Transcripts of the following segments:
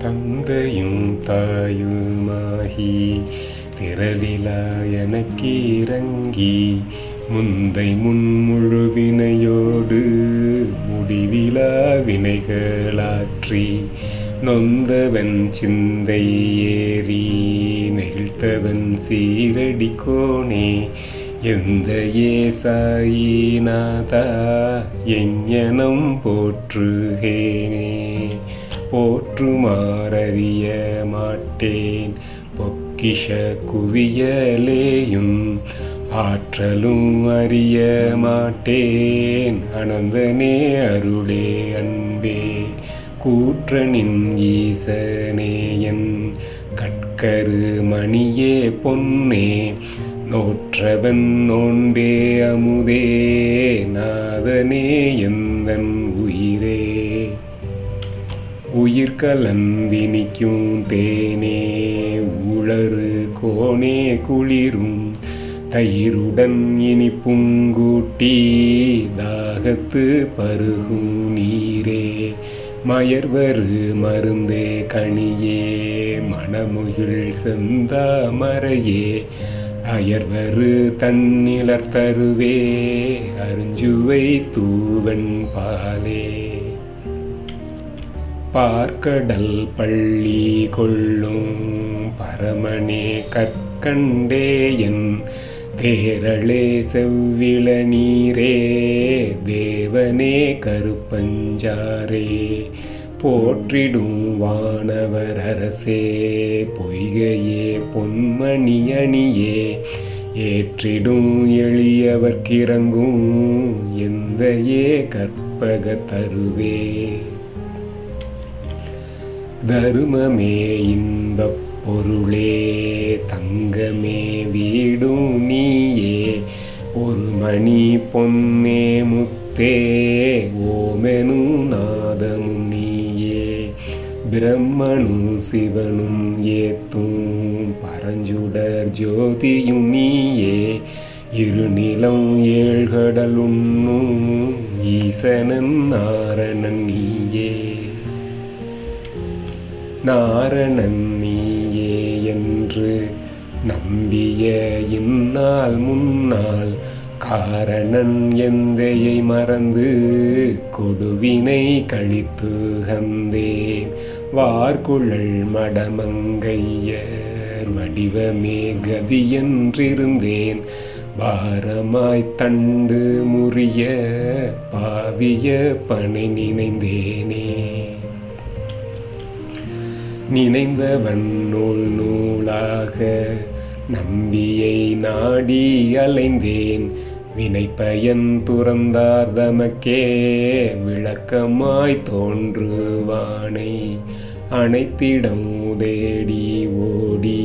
தந்தையும் தாயுமாகி திரளிலா எனக்கிறங்கி முந்தை முன்முழுவினையோடு முடிவிலா வினைகளாற்றி நொந்தவன் சிந்தை ஏறி நெகிழ்த்தவன் சீரடிக்கோனே எந்த ஏசாயிநாதா எஞ்ஞனம் போற்றுகேனே. போற்றுமாறறிய மாட்டேன் பொக்கிஷ குவியலேயும் ஆற்றலும் அறிய மாட்டேன் அனந்தனே அருளே அன்பே. கூற்றனின் ஈசனேயன் கட்கரு மணியே பொன்னே நோற்றவன் நோன்பே அமுதே நாதனே எந்தன் உயிரே. உயிர் கலந்தினிக்கும் தேனே உளறு கோணே குளிரும் தயிருடன் இனிப்புங்கூட்டி தாகத்து பருகும் நீரே. மயர்வரு மருந்தே கனியே மணமுகில் செந்தாமரையே அயர்வரு தன்னிலர் தருவே அருஞ்சுவை தூவன் பாலே. பார்க்கடல் பள்ளி கொள்ளும் பரமனே கற்கண்டேயன் தேரளே செவ்விள நீரே தேவனே கருப்பஞ்சாரே. போற்றிடும் வானவர் அரசே பொய்கையே பொன்மணி அணியே ஏற்றிடும் எளியவர்க்கிறங்கும் எந்தையே கற்பக தருவே. தருமமே இன்பப் பொருளே தங்கமே வீடும் நீயே ஒரு மணி பொன்னே முத்தே ஓமெனும் நாதமும் நீயே. பிரம்மனும் சிவனும் ஏத்தும் பரஞ்சுடர் ஜோதியும் நீயே இருநிலம் ஏழ்கடல் உண்ணும் ஈசனன் நாரணன் நீயே. நாரணன் நீயே என்று நம்பிய இந்நாள் முன்னால் காரணன் எந்தையை மறந்து கொடுவினை கழித்து கந்தேன். வார்குழல் மடமங்கையர் வடிவமே கதியென்றிருந்தேன் பாரமாய்த் தண்டு முறிய பாவிய பனை நினைந்தேனே. நினைந்தவன் நூல் நூலாக நம்பியை நாடி அலைந்தேன் வினைப்பயன் துறந்தார் தமக்கே விளக்கமாய் தோன்றுவானை அனைத்திடம் தேடி ஓடி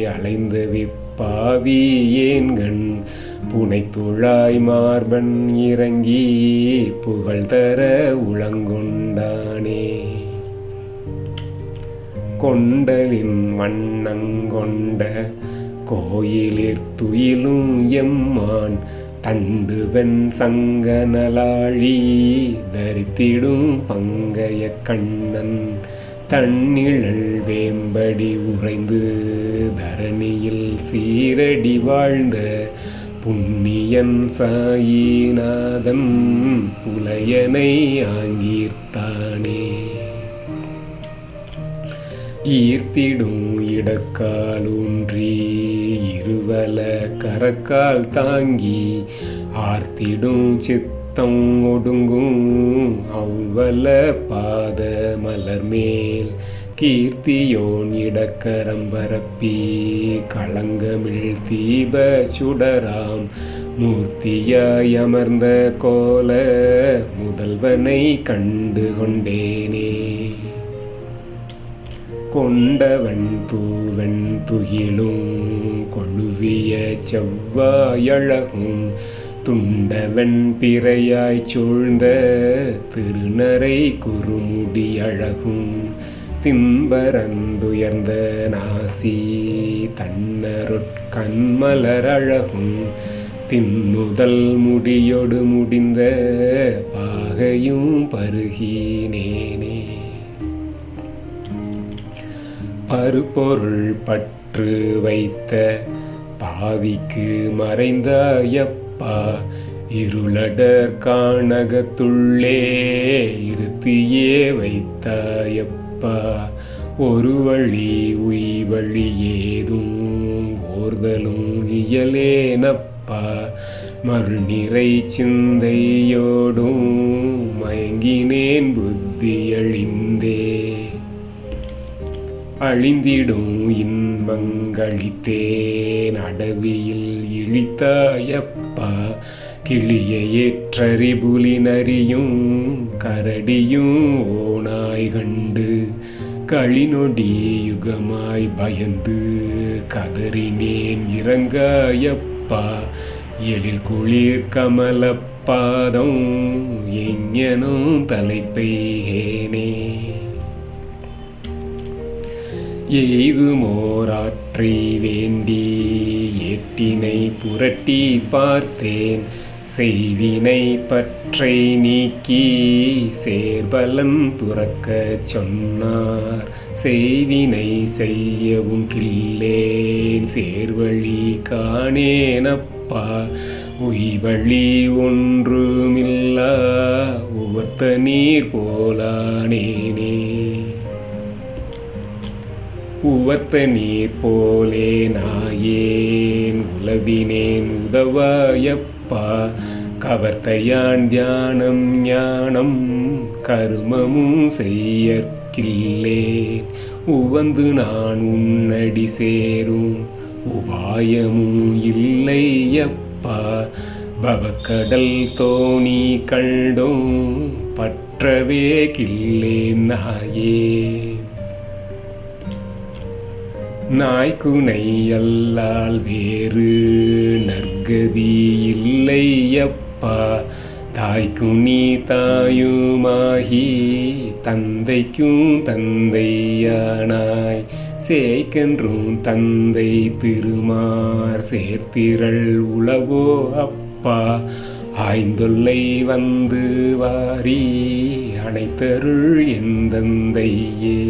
அலைந்த விப்பாவி ஏன்கண் புனைத்துழாய் மார்பன் இறங்கி புகழ்தர உளங்கொண்டானே. கொண்டலின் வண்ணங்கொண்ட கோயிலிற் துயிலும் எம்மான் தண்டுவன் சங்கனலாழி தரித்திடும் பங்கைய கண்ணன் தன்னிழல் வேம்படி உறைந்து தரணியில் சீரடி வாழ்ந்த புண்ணியன் சாயிநாதன் புலையனை ஆங்கீர்த்தானே. ஈர்த்திடும் இடக்கால் ஊன்றி இருவல கரக்கால் தாங்கி ஆர்த்திடும் சித்தம் ஒடுங்கும் அவ்வல பாத மலர்மேல் கீர்த்தியோன் இடக்கரம் பரப்பி களங்கமிழ் தீப சுடராம் மூர்த்தியாய் அமர்ந்த கோல முதல்வனை கண்டு கொண்டேனே. கொண்டவன் தூவன் துகிலும் கொழுவிய செவ்வாயழகும் துண்டவன் பிறையாய் சூழ்ந்த திருநரை குறுமுடி அழகும் திம்பரந்துயர்ந்த நாசி தன்னருட்கண்மலர் அழகும் தின்னுதல் முடியொடு முடிந்த பாகையும் பருகினேனே. பருப்பொருள் பற்று வைத்த பாவிக்கு மறைந்தாயப்பா, இருளடர் கானகத்துள்ளே இருத்தியே வைத்தாயப்பா, ஒரு வழி உய்வழி ஏதும் ஓர்தலும் இயலேனப்பா, மறுநிறை சிந்தையோடும் மயங்கினேன் புத்தியழிந்தே, அழிந்திடும் இன்பங்களித்தேன் அடவியில் இழித்தாயப்பா, கிளிய ஏற்றறிபுலி நரியும் கரடியும் ஓனாய் கண்டு களிநொடி யுகமாய் பயந்து கதறினேன் இறங்காயப்பா, எழில் குளிர் கமலப்பாதம் எங்கனும் தலைப்பெய்கேனே, எய்துமோராற்றை வேண்டி ஏட்டினை புரட்டி பார்த்தேன், செய்வினை பற்றை நீக்கி சேர்பலன் துறக்க சொன்னார், செய்வினை செய்யவும் கில்லேன் சேர்வழி காணேனப்பா, உய்வழி ஒன்றுமில்லா உவர்த்த நீர் போலானேனே, உவர்த்த நீர் போலே நாயேன் உலவினேன் உதவாயப்பா, கவர்த்தையான் தியானம் ஞானம் கருமமும் செய்யற்கில்லேன், உவந்து நான் உன்னடி சேரும் உபாயமும் இல்லையப்பா, பவக்கடல் தோணி கண்டோம் பற்றவே கில்லேன் நாயே, நாய்க்குனை அல்லால் வேறு நற்கதி இல்லையப்பா, தாய்க்குனி தாயுமாகி தந்தைக்கும் தந்தையானாய், சேய்க்கென்றும் தந்தை திருமார் சேர்த்திரள் உளவோ அப்பா, ஆய்ந்தொல்லை வந்து வாரி அனைத்தருள் எந்தந்தையே.